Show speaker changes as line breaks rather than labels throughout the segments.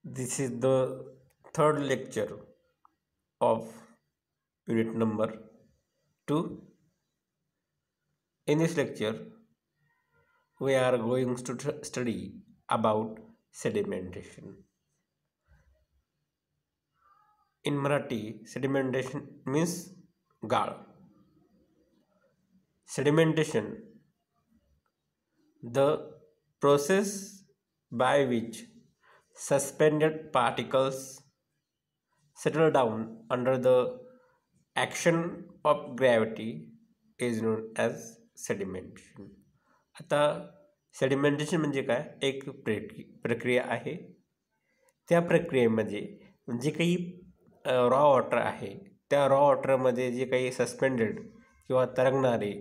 This is the third lecture of unit number 2. In this lecture, we are going to study about sedimentation. In Marathi, sedimentation means गाळ. Sedimentation, the process by which suspended particles settle down under the action of gravity is known as sedimentation. आता sedimentation म्हणजे काय? एक प्रक्रिया आहे. त्या प्रक्रियेमध्ये जे काही रॉ वॉटर आहे, त्या रॉ वॉटरमध्ये जे काही सस्पेंडेड किंवा तरंगणारे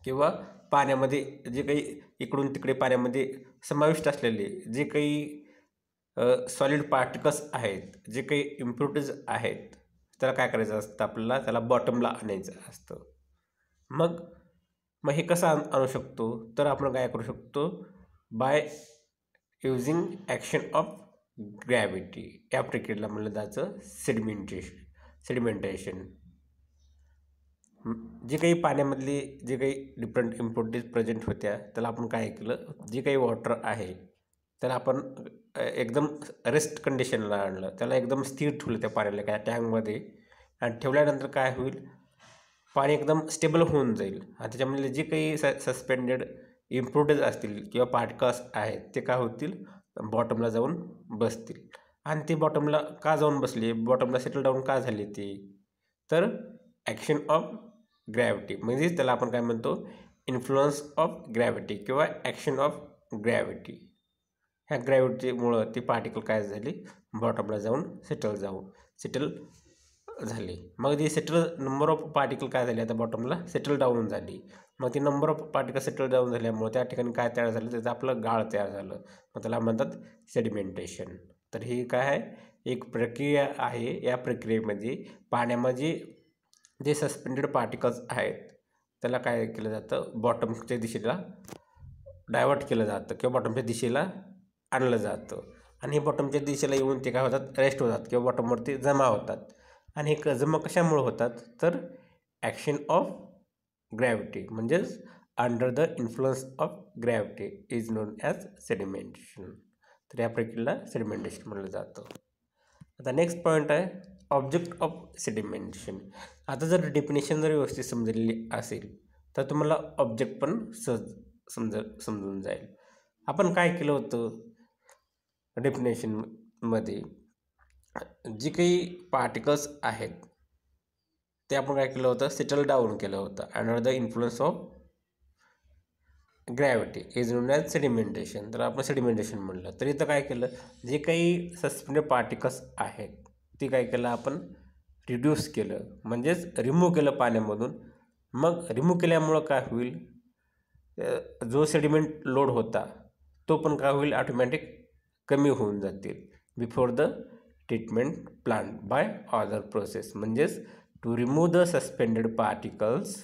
किंवा पाण्यामध्ये जे काही इकडून तिकडे पाण्यामध्ये समाविष्ट असलेले जे काही सॉलिड पार्टिकल्स आहेत, जे काही इम्प्युरिटीज आहेत, त्याला काय करायचं असतं? आपल्याला त्याला बॉटमला आणायचं असतं. मग मग हे कसं आणू शकतो? तर आपण काय करू शकतो? By using action of gravity. या प्रक्रियेला म्हणलं जायचं सेडिमेंटेशन. जे काही पाण्यामधली जे काही डिफरंट इम्प्युरिटीज प्रेझेंट होत्या, त्याला आपण काय केलं? जे काही वॉटर आहे त्याला आपण एकदम रेस्ट कंडिशनला आणलं, त्याला एकदम स्थिर ठेवलं त्या पाण्याला काय टँकमध्ये. आणि ठेवल्यानंतर काय होईल? पाणी एकदम स्टेबल होऊन जाईल आणि त्याच्यामधले जे काही सस्पेंडेड इम्प्युरिटीज असतील किंवा पार्टिकल्स आहेत ते काय होतील? बॉटमला जाऊन बसतील. आणि ते बॉटमला का जाऊन बसले? बॉटमला सेटल डाऊन का झाले ते? तर ॲक्शन ऑफ ग्रॅव्हिटी, म्हणजेच त्याला आपण काय म्हणतो? इन्फ्लुअन्स ऑफ ग्रॅव्हिटी किंवा ॲक्शन ऑफ ग्रॅव्हिटी. ह्या ग्रॅव्हिटीमुळं ती पार्टिकल काय झाली? बॉटमला जाऊन सेटल झाले. मग ती नंबर ऑफ पार्टिकल काय झाले? आता बॉटमला सेटल डाऊन झाली. मग ती number of particle settle down झाल्यामुळे त्या ठिकाणी काय तयार झालं? त्याचं आपलं गाळ तयार झालं. मग त्याला म्हणतात सेडिमेंटेशन. तर ही काय आहे? एक प्रक्रिया आहे. या प्रक्रियेमध्ये पाण्यामध्ये जे सस्पेंडेड पार्टिकल्स आहेत त्याला काय केलं जातं? बॉटमच्या दिशेला डायव्हर्ट केलं जातं किंवा बॉटमच्या दिशेला आणलं जातं. आणि हे बॉटमच्या दिशेला येऊन ते काय होतात? रेस्ट होतात किंवा बॉटमवरती जमा होतात. आणि हे जमा कशामुळे होतात? तर ॲक्शन ऑफ ग्रॅव्हिटी, म्हणजेच under the influence of gravity is non as sedimentation. तर या प्रक्रियेला सेडिमेंटेशन म्हटलं जातं. आता नेक्स्ट पॉईंट आहे ऑब्जेक्ट ऑफ सेडिमेंटेशन. आता जर डेफिनेशन जर व्यवस्थित समजलेली असेल तर तुम्हाला ऑब्जेक्ट पण सहज समजून जाईल. आपण काय केलं होतं डेफिनेशनमध्ये? जे काही पार्टिकल्स आहेत ते आपण काय केलं होतं? सेटल डाऊन केलं होतं under the influence of gravity is non as sedimentation. तर आपण सेडिमेंटेशन म्हणलं. तर इथं काय केलं? जे काही सस्पेंडेड पार्टिकल्स आहेत ते काय केलं? आपण रिड्यूस केलं, म्हणजेच रिमूव्ह केलं पाण्यामधून. मग रिमूव्ह केल्यामुळं काय होईल? जो सेडिमेंट लोड होता तो पण काय होईल? ऑटोमॅटिक कमी होऊन जातील before the treatment plant by other process. म्हणजेच to remove the suspended particles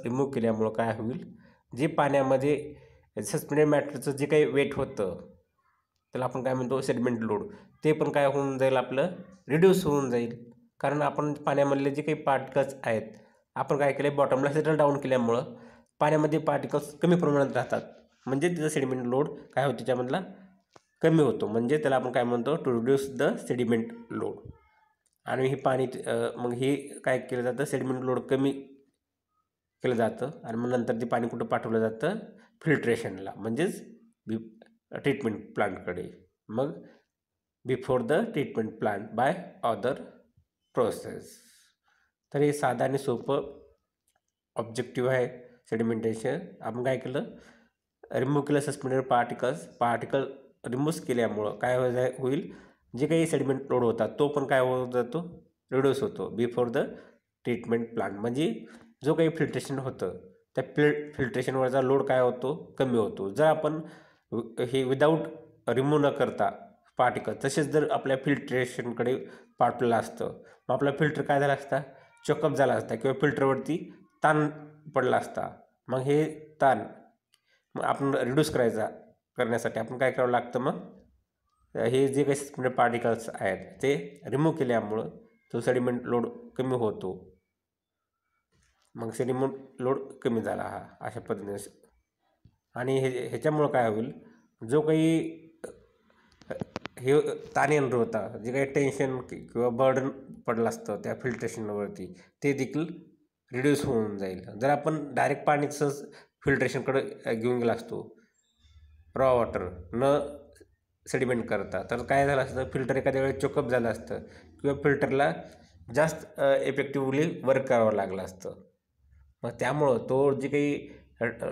remove केल्यामुळं काय होईल? जे पाण्यामध्ये सस्पेंडेड मॅटरचं जे काही वेट होतं त्याला आपण काय म्हणतो? Sediment load. ते पण काय होऊन जाईल? आपलं रिड्यूस होऊन जाईल. कारण आपण पाण्यामधले जे काही पार्टिकल्स आहेत आपण काय केले? बॉटमला सेटल डाऊन केल्यामुळं पाण्यामध्ये पार्टिकल्स कमी प्रमाणात राहतात. म्हणजे तिचं सेडिमेंट लोड काय होतं? त्याच्यामधला कमी होतो. म्हणजे त्याला आपण काय म्हणतो? To reduce the sediment load. आणि हे पाणी मग हे काय केलं जातं? सेडिमेंट लोड कमी केलं जातं आणि मग नंतर ते पाणी कुठं पाठवलं जातं? फिल्ट्रेशनला, म्हणजेच ट्रीटमेंट प्लांटकडे. मग before the treatment plant by other process. तर हे साधं आणि सोपं ऑब्जेक्टिव्ह आहे सेडिमेंटेशन. आपण काय केलं? रिमूव्ह केलं सस्पेंडेड पार्टिकल रिमूव्ह केल्यामुळं काय होईल? जे काही सेडिमेंट लोड होता तो पण काय होत जातो? रिड्यूस होतो बिफोर द ट्रीटमेंट प्लांट. म्हणजे जो काही फिल्ट्रेशन होतं त्या फिल्ट्रेशनवरचा लोड काय होतो? कमी होतो. जर आपण हे विदाऊट रिमूव्ह न करता पार्टिकल तसेच जर आपल्या फिल्ट्रेशनकडे पाठवलं असतं मग आपला फिल्टर काय झाला असता? चॉकअप झाला असता किंवा फिल्टरवरती ताण पडला असता. मग हे ताण मग आपण रिड्यूस करण्यासाठी आपण काय करावं लागतं? मग हे जे काही सस्पेंडेड पार्टिकल्स आहेत ते रिमूव्ह केल्यामुळं तो सेडिमेंट लोड कमी होतो. मग सेडिमेंट लोड कमी झाला हा अशा पद्धतीने. आणि ह्याच्यामुळं काय होईल, जो काही हे ताण येणार होता, जे काही टेन्शन किंवा बर्डन पडलं असतं त्या फिल्ट्रेशनवरती, ते देखील रिड्यूस होऊन जाईल. जर आपण डायरेक्ट पाणीच फिल्ट्रेशनकडे घेऊन गेला असतो रॉ वॉटर न सेडिमेंट करता, तर काय झालं असतं, फिल्टर एखाद्या वेळेस चोकअप झालं असतं किंवा फिल्टरला जास्त इफेक्टिव्हली वर्क करावं लागलं असतं. मग त्यामुळं तो जे काही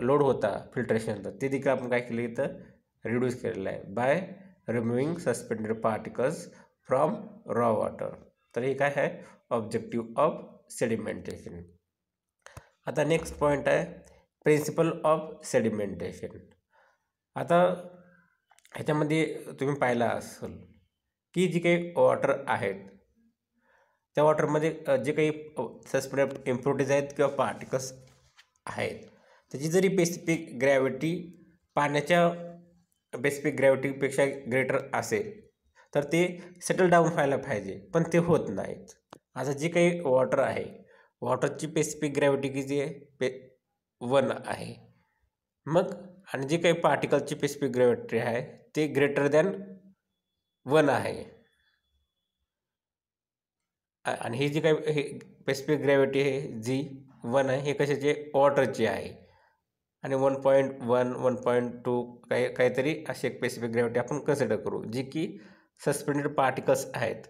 लोड होता फिल्ट्रेशनचा ते देखील आपण काय केलं इथं रिड्यूस केलेला आहे by removing suspended particles from raw water. तर हे काय आहे ऑब्जेक्टिव्ह ऑफ सेडिमेंटेशन. आता नेक्स्ट पॉईंट आहे प्रिन्सिपल ऑफ सेडिमेंटेशन. आता ह्याच्यामध्ये तुम्ही पाहिलं असेल की जी काही वॉटर आहेत त्या वॉटरमध्ये जे काही सस्पेंडेड इम्प्युरिटीज आहेत किंवा पार्टिकल्स आहेत त्याची जरी स्पेसिफिक ग्रॅव्हिटी पाण्याच्या स्पेसिफिक ग्रॅव्हिटीपेक्षा ग्रेटर असेल तर ते सेटल डाऊन व्हायला पाहिजे, पण ते होत नाहीत. आता जे काही वॉटर आहे, वॉटरची स्पेसिफिक ग्रॅव्हिटी किती आहे 1 आहे. मग आणि जे काही पार्टिकलची स्पेसिफिक ग्रॅव्हिटी आहे ते ग्रेटर दॅन 1 आहे. आणि ही जी काही हे स्पेसिफिक ग्रॅव्हिटी आहे जी 1 आहे, हे कशाची वॉटरची आहे. आणि 1.1 1.2 काहीतरी अशी एक स्पेसिफिक ग्रॅव्हिटी आपण कन्सिडर करू, जी की सस्पेंडेड पार्टिकल्स आहेत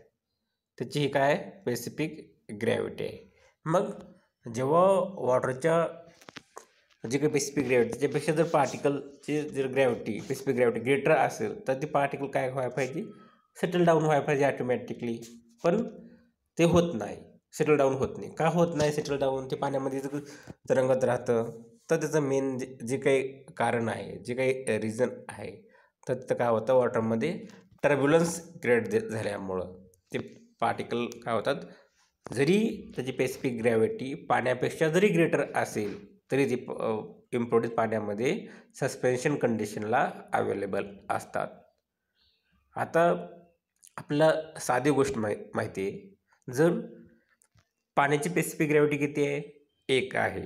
त्याची ही काय स्पेसिफिक ग्रॅव्हिटी आहे. मग जेव्हा वॉटरच्या जी काही स्पेसिफिक ग्रॅव्हिटी त्याच्यापेक्षा जर पार्टिकलची जर ग्रॅव्हिटी स्पेसिफिक ग्रॅव्हिटी ग्रेटर असेल तर ती पार्टिकल काय व्हायला पाहिजे, सेटल डाऊन व्हायला पाहिजे ऑटोमॅटिकली. पण ते होत नाही, सेटल डाऊन होत नाही. का होत नाही सेटल डाऊन? ते पाण्यामध्ये तरंगत राहतं. तर त्याचं मेन जे काही कारण आहे, जे काही रिझन आहे, तर तिथं काय होतं वॉटरमध्ये टर्ब्युलन्स क्रिएट झाल्यामुळं ते पार्टिकल काय होतात, जरी त्याची स्पेसिफिक ग्रॅव्हिटी पाण्यापेक्षा जरी ग्रेटर असेल तरी ती इम्प्युरिटीज पाण्यामध्ये सस्पेन्शन कंडिशनला अवेलेबल असतात. आता आपल्याला साधी गोष्ट माहिती आहे, जर पाण्याची स्पेसिफिक ग्रॅव्हिटी किती आहे 1 आहे.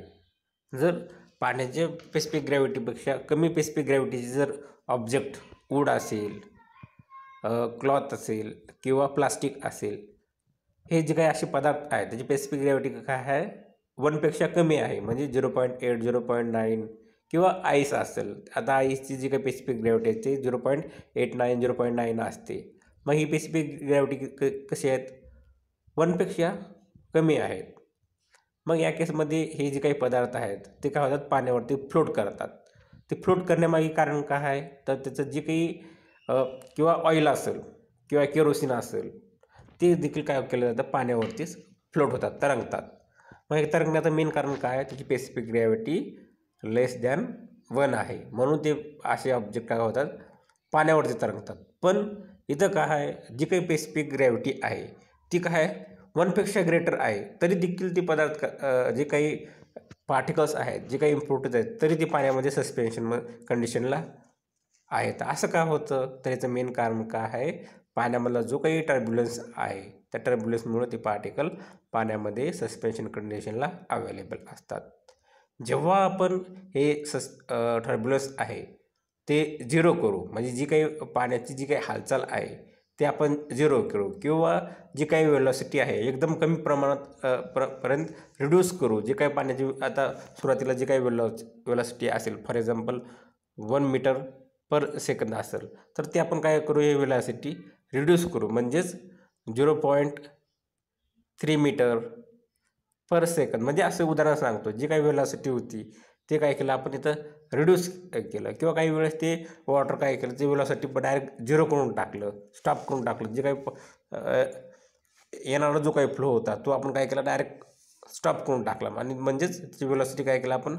जर पाण्याच्या स्पेसिफिक ग्रॅव्हिटीपेक्षा कमी स्पेसिफिक ग्रॅव्हिटीची जर ऑब्जेक्ट वूड असेल, क्लॉथ असेल किंवा प्लास्टिक असेल, हे जे काही असे पदार्थ आहेत त्याची स्पेसिफिक ग्रॅव्हिटी काय आहे 1पेक्षा कमी आहे, म्हणजे 0.8 0.9 किंवा आईस असेल. आता आईसची जी काही स्पेसिफिक ग्रॅव्हिटी आहे ते 0.89 0.9 असते. मग ही स्पेसिफिक ग्रॅव्हिटी कशी आहेत 1पेक्षा कमी आहेत. मग या केसमध्ये हे जे काही पदार्थ आहेत ते काय होतात पाण्यावरती फ्लोट करतात. ते फ्लोट करण्यामागे कारण काय आहे, तर त्याचं जे काही किंवा ऑइल असेल किंवा केरोसिन असेल ते देखील काय केलं जातं पाण्यावरतीच फ्लोट होतात, तरंगतात. मग हे तरंगण्याचं मेन कारण काय आहे, त्याची स्पेसिफिक ग्रॅव्हिटी लेस दॅन 1 आहे, म्हणून ते असे ऑब्जेक्ट काय होतात पाण्यावरती तरंगतात. पण इथं काय आहे, जी काही स्पेसिफिक ग्रॅव्हिटी आहे ती काय 1पेक्षा ग्रेटर आहे, तरी देखील ते पदार्थ जे काही पार्टिकल्स आहेत, जे काही इम्प्युरिटीज आहेत, तरी ते पाण्यामध्ये सस्पेन्शन कंडिशनला आहेत. असं का होतं, तर याचं मेन कारण काय आहे, पाण्यामधला जो काही टर्ब्युलन्स आहे त्या टर्ब्युलन्समुळे ते पार्टिकल पाण्यामध्ये सस्पेन्शन कंडिशनला अवेलेबल असतात. जेव्हा आपण हे टर्ब्युलन्स आहे ते 0 करू, म्हणजे जी काही पाण्याची जी काही हालचाल आहे ते आपण 0 करू किंवा जी काही वेलॉसिटी आहे एकदम कमी प्रमाणात पर्यंत रिड्यूस करू. जे काही पाण्याची आता सुरुवातीला जी काही वेलॉसिटी असेल, for example 1 metre per second असेल, तर ते आपण काय करू, हे वेलॉसिटी रिड्यूस करू, म्हणजेच 0.3 मीटर पर सेकंद. म्हणजे असं उदाहरण सांगतो, जी काही वेलॉसिटी होती ते काय केलं आपण इथं रिड्यूस केलं. किंवा काही वेळेस ते वॉटर काय केलं, ते वेलॉसिटी डायरेक्ट 0 करून टाकलं, स्टॉप करून टाकलं. जे काही येणारा जो काही फ्लो होता तो आपण काय केला डायरेक्ट स्टॉप करून टाकला, आणि म्हणजेच त्याची वेलॉसिटी काय केलं आपण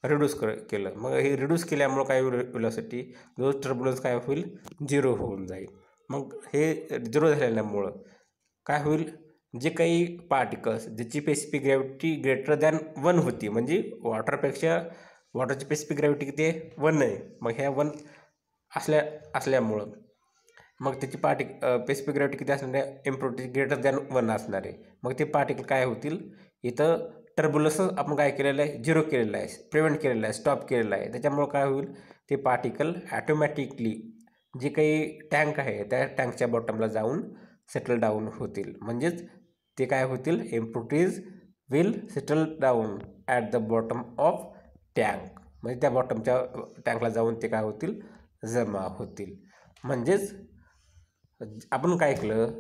रिड्यूस केलं. मग हे रिड्यूस केल्यामुळं काय वेलॉसिटी जो टर्ब्युलन्स काय होईल 0 होऊन जाईल. मग हे 0 झाल्यामुळं काय होईल, जे काही पार्टिकल्स ज्याची स्पेसिफिक ग्रॅव्हिटी ग्रेटर दॅन 1 होती, म्हणजे वॉटरची स्पेसिफिक ग्रॅव्हिटी किती आहे 1 आहे. मग ह्या 1 असल्यामुळं मग त्याची स्पेसिफिक ग्रॅव्हिटी किती असणार आहे, इम्प्युरिटी ग्रेटर दॅन 1 असणार आहे. मग ते पार्टिकल काय होतील, इथं टर्ब्युलन्सच आपण काय केलेलं आहे, झिरो केलेलं आहे, प्रिव्हेंट केलेलं आहे, स्टॉप केलेलं आहे. त्याच्यामुळं काय होईल, ते पार्टिकल ॲटोमॅटिकली जे काही टँक आहे त्या टँकच्या बॉटमला जाऊन सेटल डाऊन होतील. म्हणजेच ते काय होतील, impurities will settle down at the bottom of tank. म्हणजे त्या बॉटमच्या टँकला जाऊन ते काय होतील, जमा होतील. म्हणजेच आपण काय केलं,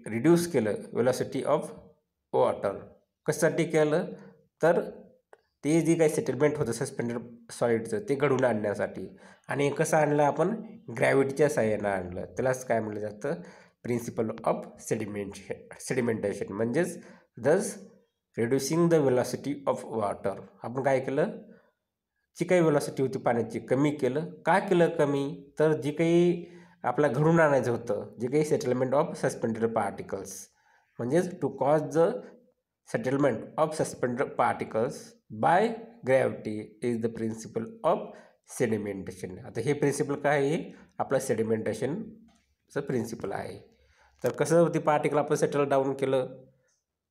रिड्यूस केलं वेलॉसिटी ऑफ वॉटर. कशासाठी केलं, तर ते जे काही सेटलमेंट होतं सस्पेंडेड सॉलिडचं ते घडवून आणण्यासाठी. आणि कसं आणलं आपण, ग्रॅव्हिटीच्या साहाय्यानं आणलं. त्यालाच काय म्हटलं जातं, प्रिन्सिपल ऑफ सेडिमेंटेशन. म्हणजेच दस reducing the velocity of water. आपण काय केलं, जी काही वेलॉसिटी होती पाण्याची कमी केलं. का केलं कमी, तर जी काही आपला घडून आणायचं होतं, जे काही सेटलमेंट ऑफ सस्पेंडेड पार्टिकल्स, म्हणजेच to cause the settlement of suspended particles by gravity is the principle of sedimentation. आता हे प्रिन्सिपल काय आहे, आपलं सेडिमेंटेशनचं प्रिन्सिपल आहे. तर कसं ते पार्टिकल आपण सेटल डाऊन केलं,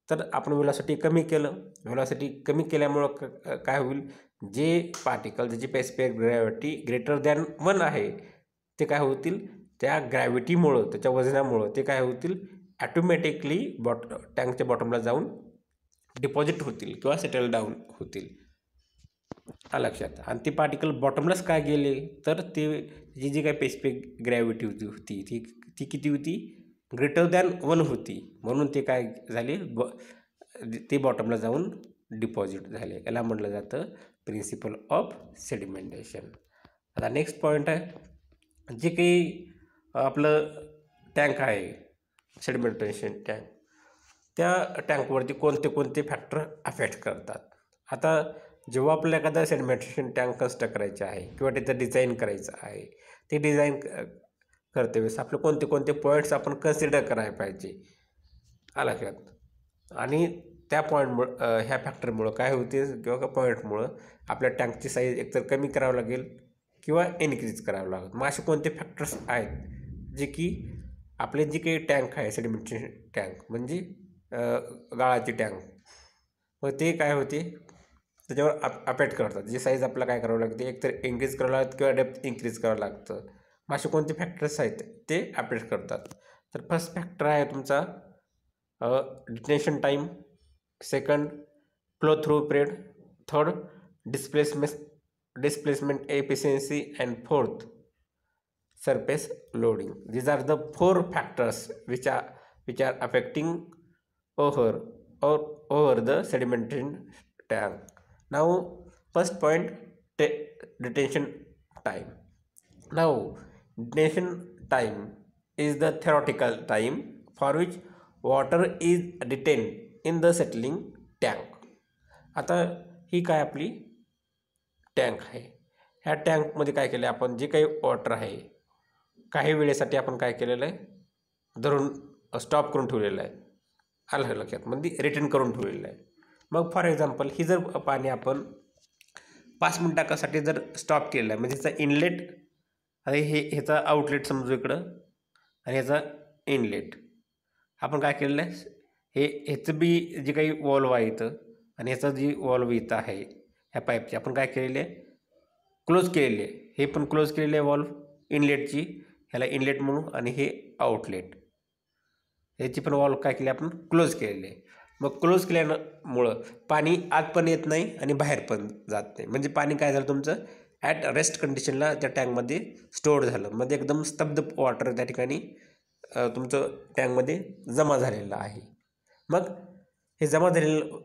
तर आपण वेलॉसिटी कमी केलं. वेलॉसिटी कमी केल्यामुळं काय होईल, जे पार्टिकल ज्याची स्पेसिफिक ग्रॅव्हिटी ग्रेटर दॅन 1 आहे ते काय होतील, त्या ग्रॅव्हिटीमुळं, त्याच्या वजनामुळं ते काय होतील, ॲटोमॅटिकली टँकच्या बॉटमला जाऊन डिपॉझिट होतील किंवा सेटल डाऊन होतील. लक्षात. आणि ते पार्टिकल बॉटमलाच काय गेले, तर ते जी काही स्पेसिफिक ग्रॅव्हिटी होती ती किती होती, ग्रेटर दॅन 1 होती. म्हणून ते काय झाले, ते बॉटमला जाऊन डिपॉझिट झाले. याला म्हटलं जातं प्रिन्सिपल ऑफ सेडिमेंटेशन. आता नेक्स्ट पॉईंट आहे, जे काही आपलं टँक आहे सेडिमेंटेशन टँक, त्या टँकवरती कोणते कोणते फॅक्टर अफेक्ट करतात. आता जेव्हा आपल्याला एखादा सेडिमेंटेशन टँक कन्स्ट्रक्ट करायचं आहे किंवा त्याचं डिझाईन करायचं आहे, ते डिझाईन करते वेळेस आपले कोणते कोणते पॉईंट्स आपण कन्सिडर करायला पाहिजे, लक्षात. आणि त्या पॉईंटमुळं, ह्या फॅक्टरमुळं काय होते किंवा पॉईंटमुळं आपल्या टँकची साईज एकतर कमी करावं लागेल किंवा इन्क्रीज करावं लागेल. मग असे कोणते फॅक्टर्स आहेत जे की आपले जे काही टँक आहे सेडिमेंटेशन टँक, म्हणजे गाळाची टँक, मग ते काय होते त्याच्यावर अफेक्ट करतात. जी साईज आपल्याला काय करावं लागते, एकतर इन्क्रीज करावं लागतं किंवा डेप्थ इन्क्रीज करावं लागतं. मग असे कोणते फॅक्टर्स आहेत ते अफेक्ट करतात. तर फर्स्ट फॅक्टर आहे तुमचा detention time, second flow through period, third displacement efficiency, and fourth surface loading. These are the 4 factors which are affecting over the sedimentation tank. Now first point, detention time. Now detention time is the theoretical time for which water is detained in the settling tank. आता ही काय आपली tank आहे. ह्या टँकमध्ये काय केलं आपण, जे काही वॉटर आहे काही वेळेसाठी आपण काय केलेलं आहे, धरून स्टॉप करून ठेवलेलं आहे, आलं लक्षात, म्हणजे रिटर्न करून ठेवलेलं आहे. मग फॉर एक्झाम्पल ही जर पाणी आपण 5 मिनिटासाठी जर स्टॉप केलेलं आहे, म्हणजे ह्याचा इनलेट आणि ह्याचा आउटलेट समजू इकडं, आणि ह्याचा इनलेट आपण काय केलेलं आहे, ह्याचं बी जे काही वॉल्व आहे इथं आणि ह्याचं जी वॉल्व इथं आहे ह्या पाईपची आपण काय केलेली आहे, क्लोज केलेली आहे. हे पण क्लोज केलेले आहे वॉल्व इनलेटची, ह्याला इनलेट म्हणू, आणि हे आउटलेट, ह्याची पण वॉल्व काय केली आपण, क्लोज केलेली आहे. मग क्लोज केल्यामुळं पाणी आत पण येत नाही आणि बाहेर पण जात नाही. म्हणजे पाणी काय झालं तुमचं ॲट रेस्ट कंडिशनला त्या टँकमध्ये स्टोअर झालं, म्हणजे एकदम स्तब्ध वॉटर त्या ठिकाणी तुमचं टँकमध्ये जमा झालेलं आहे. मग हे जमा झालेलं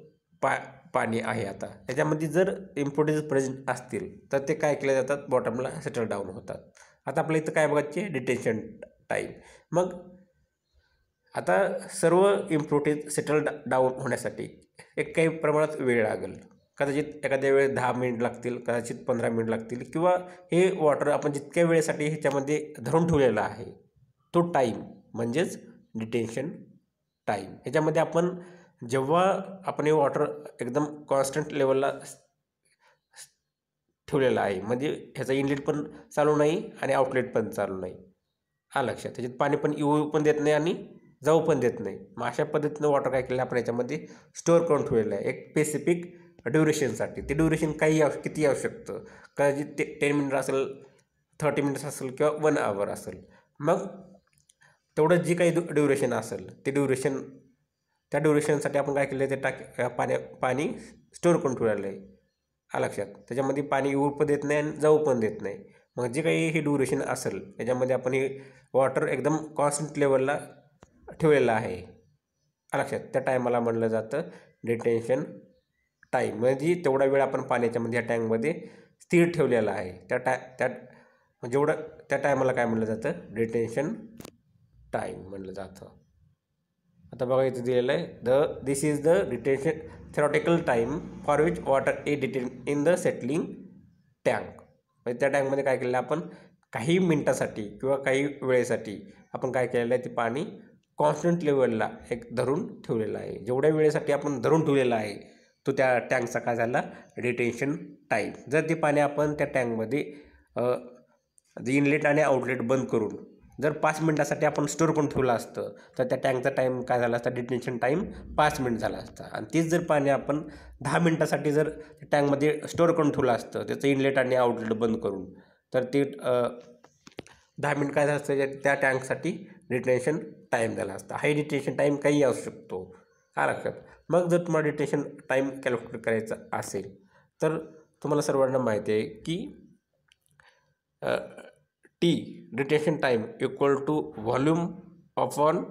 पाणी आहे, आता त्याच्यामध्ये जर इम्प्युरिटीज प्रेझेंट असतील तर ते काय केले जातात, बॉटमला सेटल डाऊन होतात. आता आपल्या इथं काय बघायचे, डिटेन्शन टाईम. मग आता सर्व इम्प्युरिटीज सेटल डाऊन होण्यासाठी एक काही प्रमाणात वेळ लागेल. कदाचित एखाद्या वेळेस 10 मिनिट लागतील, कदाचित 15 मिनिट लागतील, किंवा हे वॉटर आपण जितक्या वेळेसाठी ह्याच्यामध्ये धरून ठेवलेला आहे तो टाईम म्हणजेच डिटेन्शन टाईम. ह्याच्यामध्ये आपण जेव्हा आपण हे वॉटर एकदम कॉन्स्टंट लेवलला ठेवलेला आहे, म्हणजे ह्याचा इनलेट पण चालू नाही आणि आउटलेट पण चालू नाही, आलं लक्षात. त्याच्यात पाणी पण येऊ पण देत नाही आणि जाऊ पण देत नाही. मग अशा पद्धतीनं वॉटर काय केलं आपण याच्यामध्ये स्टोअर करून ठेवलेलं आहे एक स्पेसिफिक ड्युरेशनसाठी. ते ड्युरेशन किती असू शकतं, कदाचित ते 10 मिनिट असेल, 30 मिनिट्स असेल किंवा 1 आवर असेल. मग तेवढं जी काही ड्युरेशन असेल ते त्या ड्युरेशनसाठी आपण काय केलं, ते पाणी स्टोअर करून ठेवलेलं आहे. आलं लक्षात. त्याच्यामध्ये पाणी येऊ पण देत नाही आणि जाऊ पण देत नाही. मग जे काही हे ड्युरेशन असेल त्याच्यामध्ये आपण हे वॉटर एकदम कॉन्स्टंट लेवलला ठेवलेलं आहे. आलं लक्षात. त्या टायमाला म्हणलं जातं डिटेन्शन टाईम. म्हणजे तेवढा वेळ आपण पाण्याच्यामध्ये या टँकमध्ये स्थिर ठेवलेला आहे. जेवढं त्या टायमाला काय म्हणलं जातं, डिटेन्शन टाईम म्हणलं जातं. आता बघा इथं दिलेलं आहे this is the detention theoretical time for which water is detain in the settling tank. म्हणजे त्या टँकमध्ये काय केलेलं आपण काही मिनटासाठी किंवा काही वेळेसाठी आपण काय केलेलं आहे, ते पाणी कॉन्स्टंट लेवलला एक धरून ठेवलेलं आहे. जेवढ्या वेळेसाठी आपण धरून ठेवलेला आहे तो त्या टँकचा काय झाला, डिटेन्शन टाईम. जर ते पाणी आपण त्या टँकमध्ये इनलेट आणि आउटलेट बंद करून जर 5 मिनटासाठी आपण स्टोअर करून ठेवलं असतं तर त्या टँकचा टाईम काय झाला असता, डिटेन्शन टाईम 5 मिनिट झाला असता. आणि तेच जर पाणी आपण 10 मिनटासाठी जर टँकमध्ये स्टोअर करून ठेवलं असतं त्याचं इनलेट आणि आउटलेट बंद करून, तर ते 10 मिनिट काय झालं असतं, त्या टँकसाठी डिटेन्शन टाईम झाला असता. हाय डिटेन्शन टाईम काही असू शकतो. हा लक्षात. मग जर तुम्हाला डिटेन्शन टाईम कॅल्क्युलेट करायचा असेल तर तुम्हाला सर्वांना माहिती आहे की T detention time equal to volume upon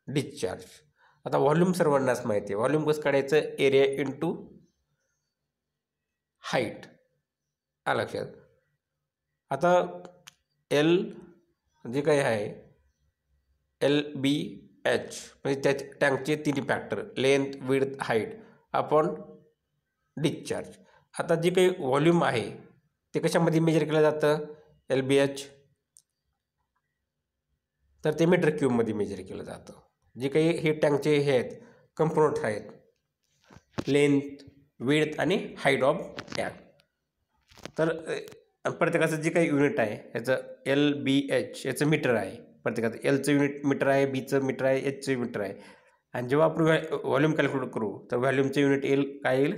discharge. आता व्हॉल्यूम सर्वांनाच माहिती आहे. व्हॉल्यूम कसं काढायचं, एरिया इंटू हाईट. हा लक्षात. आता एल जे काही आहे LBH म्हणजे त्या टँकचे 3 factor, length, width, height upon discharge. आता जे काही व्हॉल्यूम आहे ते कशामध्ये मेजर केलं जातं, LBH, तर ते मीटर क्यूबमध्ये मेजर केलं जातं. जे काही हे टँकचे हे आहेत कंपोनंट आहेत, लेंथ, विड्थ आणि हाईट ऑफ टँक. तर प्रत्येकाचं जे काही युनिट आहे याचं LBH याचं मीटर आहे. प्रत्येकाचं एलचं युनिट मीटर आहे, बीचं मीटर आहे, एचचं मीटर आहे. आणि जेव्हा आपण व्हॉल्यूम कॅल्क्युलेट करू तर व्हॉल्यूमचं युनिट काय येईल,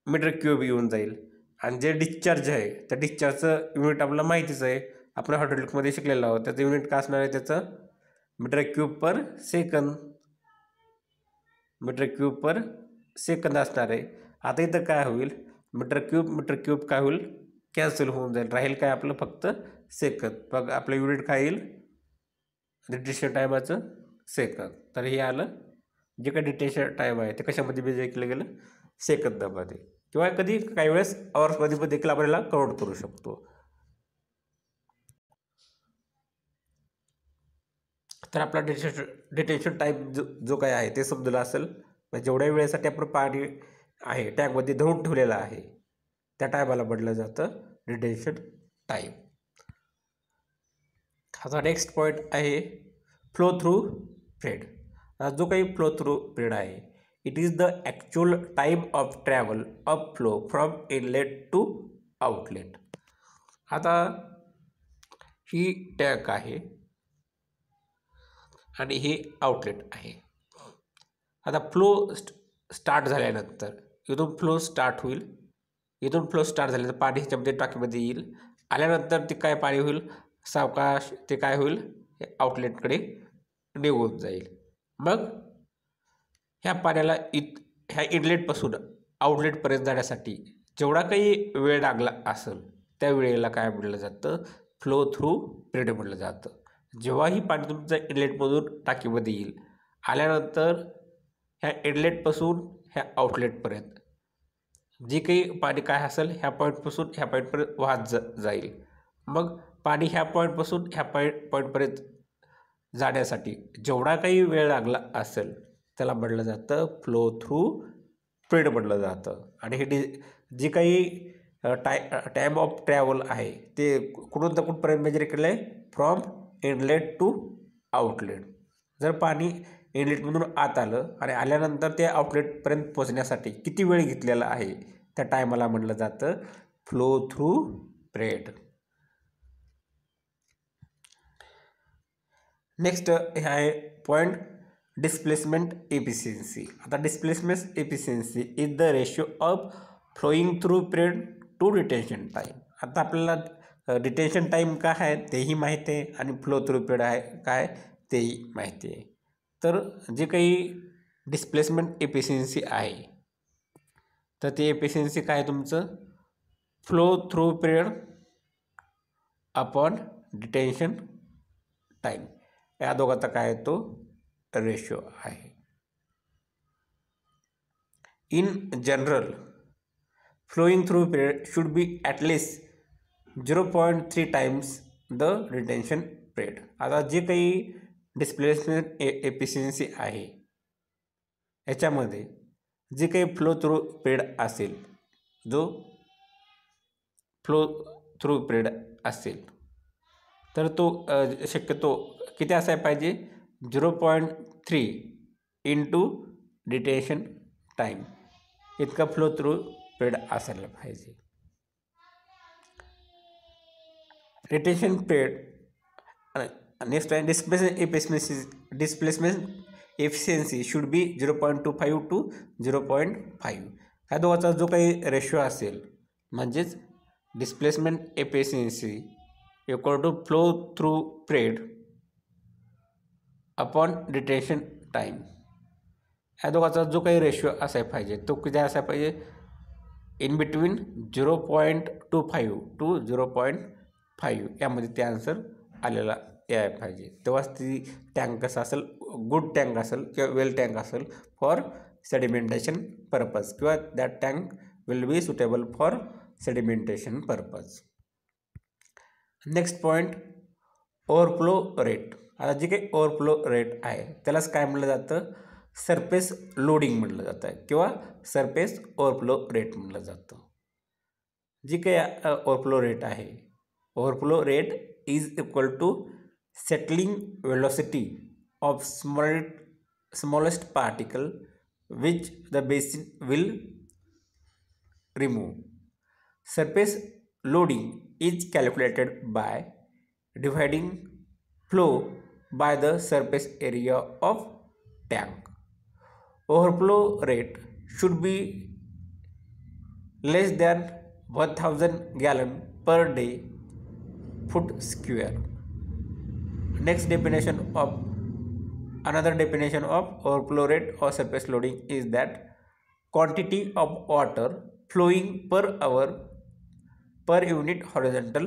मीटर क्यूब येऊन जाईल. आणि जे डिस्चार्ज आहे त्या डिस्चार्जचं युनिट आपल्याला माहितीच आहे, आपण हायड्रोलिकमध्ये शिकलेलं आहोत. त्याचं युनिट काय असणार आहे, त्याचं metre cube per second. Metre cube per second असणार आहे. आता इथं काय होईल, मीटर क्यूब काय होईल, कॅन्सल होऊन जाईल. राहील काय आपलं फक्त सेकंद. बघ आपलं युनिट काय येईल, डिटेन्शन टायमाचं सेकंद. तर हे आलं जे काही डिटेन्शन टाईम आहे ते कशामध्ये मेजर केलं गेलं, सेकंदामध्ये. किंवा कधी काही वेळेस अवर्समध्ये देखील आपण याला काउंट करू शकतो. तर आपला डिटेन्शन टाईम जो काय आहे ते समजलं असेल. जेवढ्या वेळेसाठी आपण पाणी आहे टँकमध्ये धरून ठेवलेलं आहे त्या टायमाला म्हटलं जातं डिटेन्शन टाईम. आता नेक्स्ट पॉईंट आहे फ्लो थ्रू पिरियड. जो काही फ्लो थ्रू पिरियड आहे, it is the actual time of travel of flow from inlet to outlet. आता ही टँक आहे आणि हे आउटलेट आहे. आता फ्लो स्टार्ट झाल्यानंतर इथून फ्लो स्टार्ट होईल. इथून फ्लो स्टार्ट झाल्यानंतर पाणी ह्याच्यामध्ये टाकीमध्ये येईल. आल्यानंतर ते काय पाणी होईल, सावकाश ते काय होईल, आउटलेटकडे निघून जाईल. मग ह्या पाण्याला ह्या इनलेटपासून आउटलेटपर्यंत जाण्यासाठी जेवढा काही वेळ लागला असेल त्या वेळेला काय म्हटलं जातं, फ्लो थ्रू पिरियड म्हटलं जातं. जेव्हाही पाणी तुमच्या इनलेटमधून टाकीमध्ये येईल, आल्यानंतर ह्या इनलेटपासून ह्या आउटलेटपर्यंत जे काही पाणी काय असेल ह्या पॉईंटपासून ह्या पॉईंटपर्यंत वाहत जाईल. मग पाणी ह्या पॉईंटपासून ह्या पॉईंटपर्यंत जाण्यासाठी जेवढा काही वेळ लागला असेल त्याला म्हटलं जातं फ्लो थ्रू पिरियड म्हटलं जातं. आणि हे जे काही टाईम ऑफ ट्रॅव्हल आहे ते कुठून तर कुठपर्यंत मेजर केलं आहे, फ्रॉम इनलेट टू आउटलेट. जर पाणी इनलेटमधून आत आलं आणि आल्यानंतर ते आउटलेटपर्यंत पोचण्यासाठी किती वेळ घेतलेला आहे त्या टायमाला म्हटलं जातं फ्लो थ्रू पिरियड. नेक्स्ट हे आहे पॉईंट डिस्प्लेसमेंट एफिशियन्सी. आता displacement efficiency is the ratio of flowing through period to detention time. आता आपल्याला डिटेन्शन टाईम काय आहे तेही माहिती आहे आणि फ्लो थ्रू पिरियड आहे काय तेही माहिती आहे. तर जे काही डिस्प्लेसमेंट एफिशियन्सी आहे तर ती एफिशियन्सी काय तुमचं flow through period upon detention time या दोघांचा काय तो रेशो आहे. In general flowing through period should be at least 0.3 times the retention period. आता जे काही डिस्प्लेसमेंट एफिशियन्सी आहे याच्यामध्ये जे काही फ्लो थ्रू पिरियड असेल जो फ्लो थ्रू पिरियड असेल तर तो शक्यतो किती असायला पाहिजे 0.3 इंटू डिटेन्शन टाईम इतका फ्लो थ्रू पिरियड असायला पाहिजे. रिटेन्शन पिरियड नेक्स्ट आहे displacement efficiency should be 0.25 to 0.5. ह्या दोघांचा जो काही रेशो असेल म्हणजेच displacement efficiency equal to flow through period upon detention time ह्या दोघांचा जो काही रेशो असायला पाहिजे तो किती असायला पाहिजे इन बिटवीन 0.25 टू 0.5 यामध्ये ते आन्सर आलेला यायला पाहिजे. तेव्हाच ती टँक कसं असेल गुड टँक असेल किंवा वेल टँक असेल फॉर सेडिमेंटेशन पर्पज किंवा that tank will be suitable for sedimentation purpose. Next point overflow rate. आता जे काही ओव्हरफ्लो रेट आहे त्यालाच काय म्हटलं जातं सरफेस लोडिंग म्हटलं जातं किंवा सरफेस ओव्हरफ्लो रेट म्हटलं जातं. जी काही ओव्हरफ्लो रेट आहे overflow rate is equal to settling velocity of smallest particle which the basin will remove. Surface loading is calculated by dividing flow by the surface area of tank. Overflow rate should be less than 1000 gallon per day foot square. Next definition of another definition of overflow rate or surface loading is that quantity of water flowing per hour per unit horizontal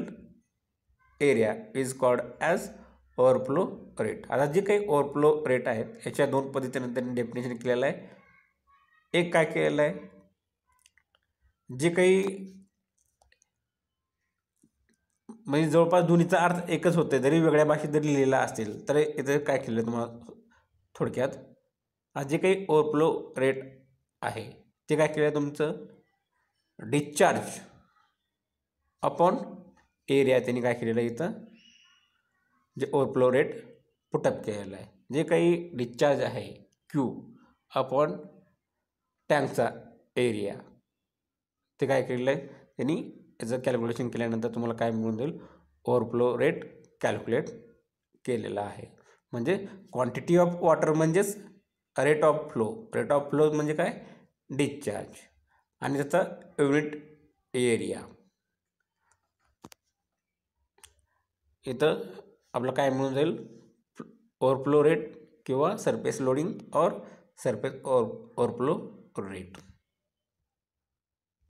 area is called as overflow rate. आता जे काही overflow rate आहेत याच्या दोन पद्धतीने त्यांनी definition केलेलं आहे. एक काय केलेलं आहे जे काही म्हणजे जवळपास दोन्हीचा अर्थ एकच होते जरी वेगळ्या भाषेत जरी लिहिलेला असेल तर इथे काय केलं तुम्हाला थोडक्यात जे काही ओव्हरफ्लो रेट आहे ते काय केलं तुमचं डिस्चार्ज अपॉन एरिया त्यांनी काय केलेलं आहे इथं जे ओव्हरफ्लो रेट पुटअप केलेलं आहे. जे काही डिस्चार्ज आहे क्यू अपॉन टँकचा एरिया ते काय केलेलं आहे त्यांनी याचं कॅल्क्युलेशन केल्यानंतर तुम्हाला काय मिळून जाईल ओव्हरफ्लो रेट कॅल्क्युलेट केलेला आहे. म्हणजे क्वांटिटी ऑफ वॉटर म्हणजेच रेट ऑफ फ्लो म्हणजे काय डिस्चार्ज आणि त्याचा युनिट एरिया. इथं आपलं काय मिळून जाईल ओव्हरफ्लो रेट किंवा सरफेस लोडिंग और सरफेस ओव्हरफ्लो रेट.